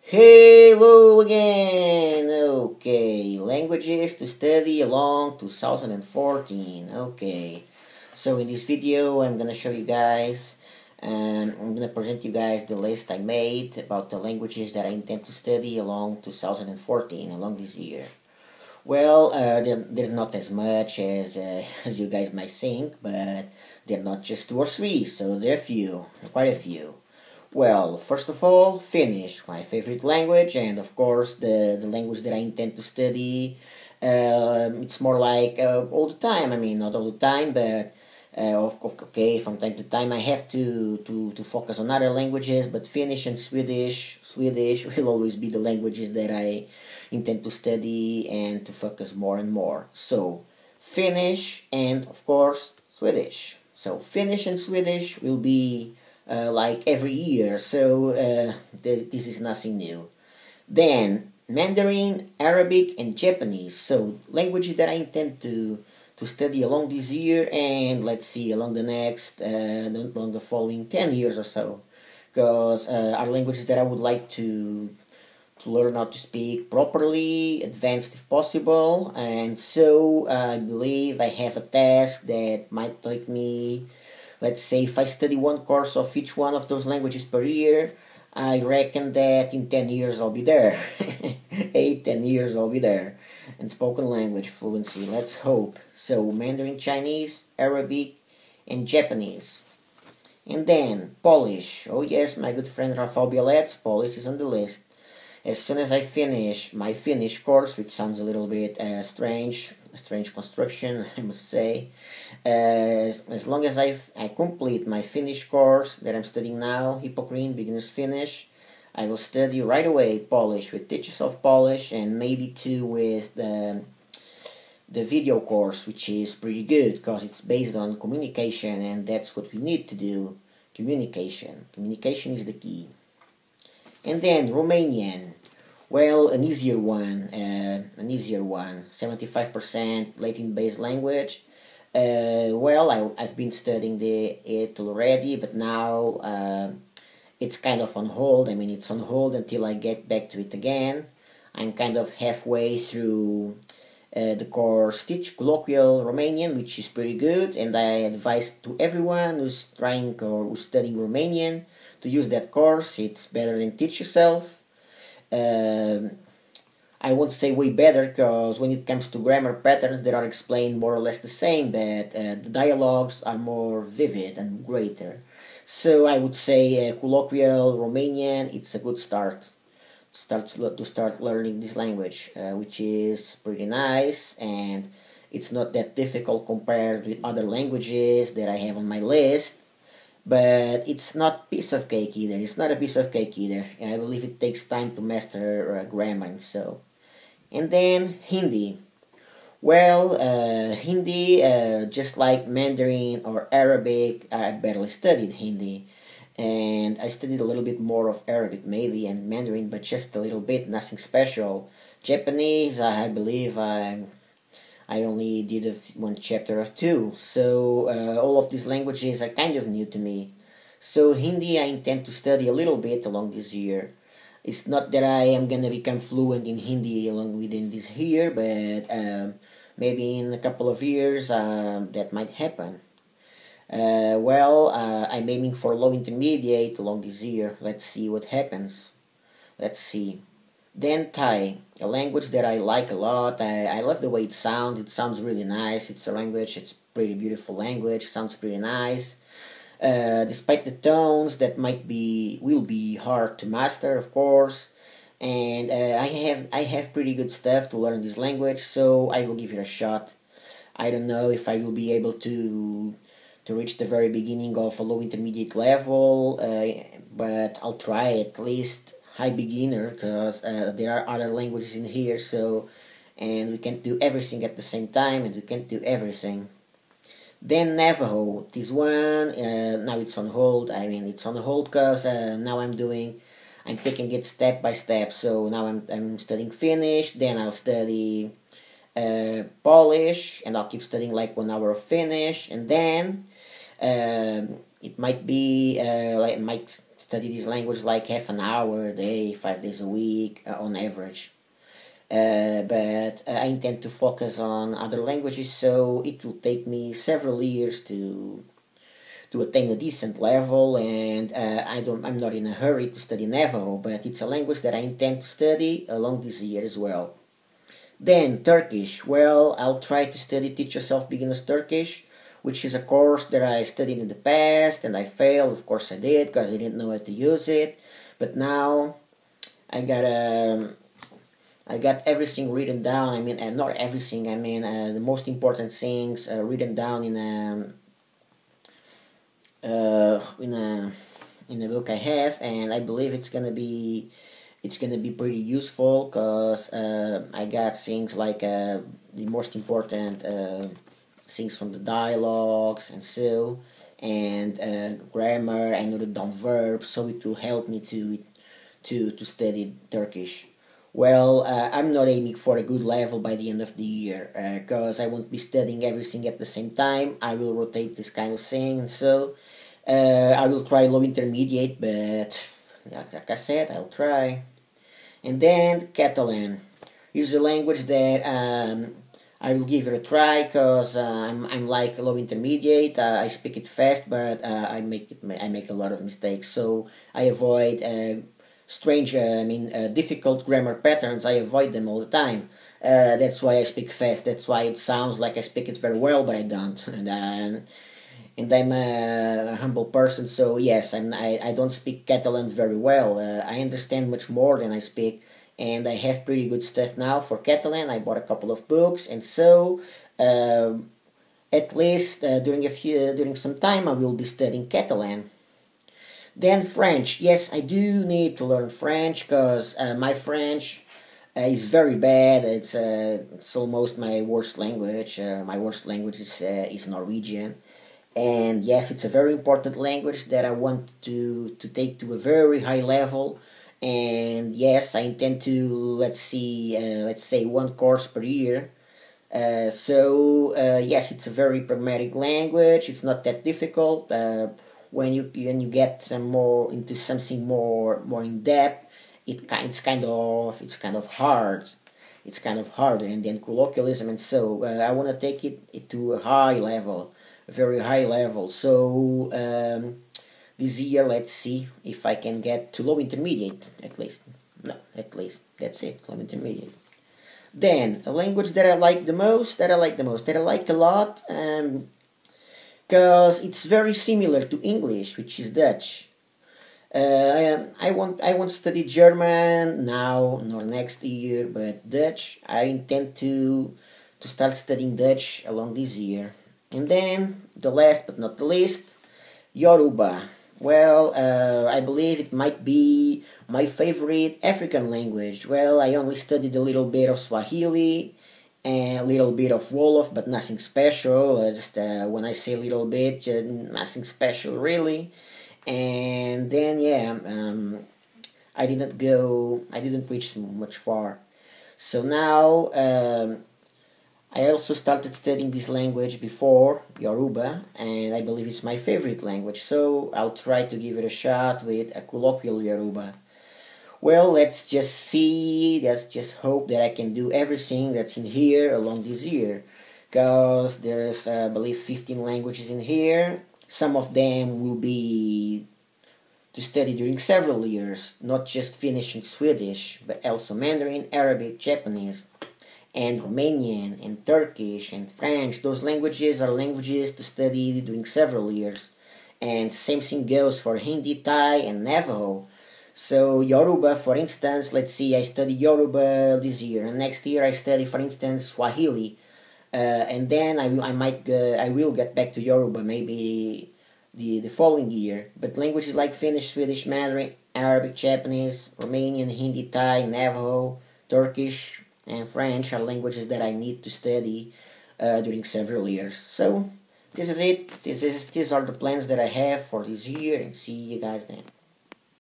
Hello again! Okay, languages to study along 2014. Okay, so in this video I'm gonna show you guys, I'm gonna present you guys the list I made about the languages that I intend to study along 2014, along this year. Well, there's not as much as as you guys might think, but they're not just two or three, so there are few, quite a few. Well, first of all, Finnish, my favorite language, and of course the language that I intend to study. It's more like all the time. I mean, not all the time, but okay, from time to time I have to focus on other languages. But Finnish and Swedish will always be the languages that I intend to study and to focus more and more. So, Finnish and of course Swedish. So Finnish and Swedish will be like every year, so this is nothing new. Then Mandarin, Arabic, and Japanese. So languages that I intend to study along this year, and let's see along the next, along the following 10 years or so, because are languages that I would like to learn how to speak properly, advanced if possible, and so I believe I have a task that might take me. Let's say if I study one course of each one of those languages per year, I reckon that in 10 years I'll be there. 8, 10 years I'll be there. And spoken language fluency, let's hope. So Mandarin Chinese, Arabic, and Japanese. And then Polish. Oh yes, my good friend Rafał Bialet's Polish is on the list. As soon as I finish my Finnish course, which sounds a little bit strange, a strange construction, I must say, as long as I complete my Finnish course that I'm studying now, Hippocrene Beginner's Finnish, I will study right away Polish with Teachers of Polish, and maybe too with the video course, which is pretty good because it's based on communication, and that's what we need to do. Communication is the key. And then Romanian. Well, an easier one, 75% Latin-based language. Well, I've been studying it already, but now it's kind of on hold. I mean, it's on hold until I get back to it again. I'm kind of halfway through the course Teach Colloquial Romanian, which is pretty good, and I advise to everyone who's trying or who's studying Romanian to use that course. It's better than Teach Yourself. I won't say way better, because when it comes to grammar patterns, they are explained more or less the same, but the dialogues are more vivid and greater. So I would say colloquial Romanian, it's a good start. To start learning this language, which is pretty nice, and it's not that difficult compared with other languages that I have on my list. But it's not piece of cake either. It's not a piece of cake either. I believe it takes time to master grammar and so. And then Hindi. Well, Hindi, just like Mandarin or Arabic, I barely studied Hindi. And I studied a little bit more of Arabic maybe and Mandarin, but just a little bit, nothing special. Japanese, I believe I only did one chapter or two, so all of these languages are kind of new to me. So Hindi I intend to study a little bit along this year. It's not that I am gonna become fluent in Hindi along within this year, but maybe in a couple of years that might happen. I'm aiming for low intermediate along this year. Let's see what happens. Let's see. Then Thai, a language that I like a lot. I love the way it sounds. It sounds really nice. It's a language. It's pretty beautiful language. Sounds pretty nice. Despite the tones that will be hard to master, of course. And I have pretty good stuff to learn this language, so I will give it a shot. I don't know if I will be able to reach the very beginning of a low intermediate level, but I'll try at least high beginner, because there are other languages in here, so, and we can't do everything at the same time, and we can't do everything. Then Navajo, this one, now it's on hold. I mean, it's on hold because now I'm taking it step by step. So now I'm studying Finnish, then I'll study Polish, and I'll keep studying like 1 hour of Finnish, and then it might be like it might study this language like half an hour a day, 5 days a week on average. But I intend to focus on other languages, so it will take me several years to attain a decent level, and I'm not in a hurry to study Navajo, but it's a language that I intend to study along this year as well. Then Turkish. Well, I'll try to study Teach Yourself Beginner's Turkish, which is a course that I studied in the past and I failed. Of course I did, because I didn't know how to use it. But now I got everything written down. I mean, not everything. I mean, the most important things written down in a book I have, and I believe it's gonna be pretty useful, because I got things like the most important things from the dialogues and so, and grammar. I know the dumb verbs, so it will help me to study Turkish. Well, I'm not aiming for a good level by the end of the year, because I won't be studying everything at the same time. I will rotate this kind of thing, and so I will try low intermediate, but like I said, I'll try. And then Catalan is a language that I will give it a try, because I'm like low intermediate. I speak it fast, but I make a lot of mistakes. So I avoid strange, difficult grammar patterns. I avoid them all the time. That's why I speak fast. That's why it sounds like I speak it very well, but I don't. And I'm a humble person, so yes, I don't speak Catalan very well. I understand much more than I speak, and I have pretty good stuff now for Catalan. I bought a couple of books, and so at least during some time I will be studying Catalan. Then French. Yes, I do need to learn French, because my French is very bad. It's almost my worst language. My worst language is Norwegian. And yes, it's a very important language that I want to take to a very high level. And yes, I intend to, let's say one course per year. Yes, it's a very pragmatic language. It's not that difficult. When you get some more into something more in depth, it's kind of hard. It's kind of harder, and then colloquialism, and so I want to take it to a high level, a very high level. So this year, let's see if I can get to low intermediate at least. No, at least that's it, low intermediate. Then a language that I like the most, that I like a lot, because it's very similar to English, which is Dutch. I won't study German now nor next year, but Dutch I intend to start studying Dutch along this year. And then the last but not the least, Yoruba. Well, I believe it might be my favorite African language. Well, I only studied a little bit of Swahili and a little bit of Wolof, but nothing special. Just when I say a little bit, just nothing special really. And then I didn't reach much far. So now I also started studying this language before, Yoruba, and I believe it's my favorite language, so I'll try to give it a shot with a colloquial Yoruba. Well, let's just hope that I can do everything that's in here along this year, because there's, I believe, 15 languages in here. Some of them will be to study during several years, not just Finnish and Swedish, but also Mandarin, Arabic, Japanese, and Romanian, and Turkish, and French. Those languages are languages to study during several years. And same thing goes for Hindi, Thai, and Navajo. So Yoruba, for instance, let's see, I study Yoruba this year, and next year I study, for instance, Swahili. And then I will get back to Yoruba maybe the following year. But languages like Finnish, Swedish, Mandarin, Arabic, Japanese, Romanian, Hindi, Thai, Navajo, Turkish, and French are languages that I need to study during several years. So this is it. These are the plans that I have for this year, and see you guys then.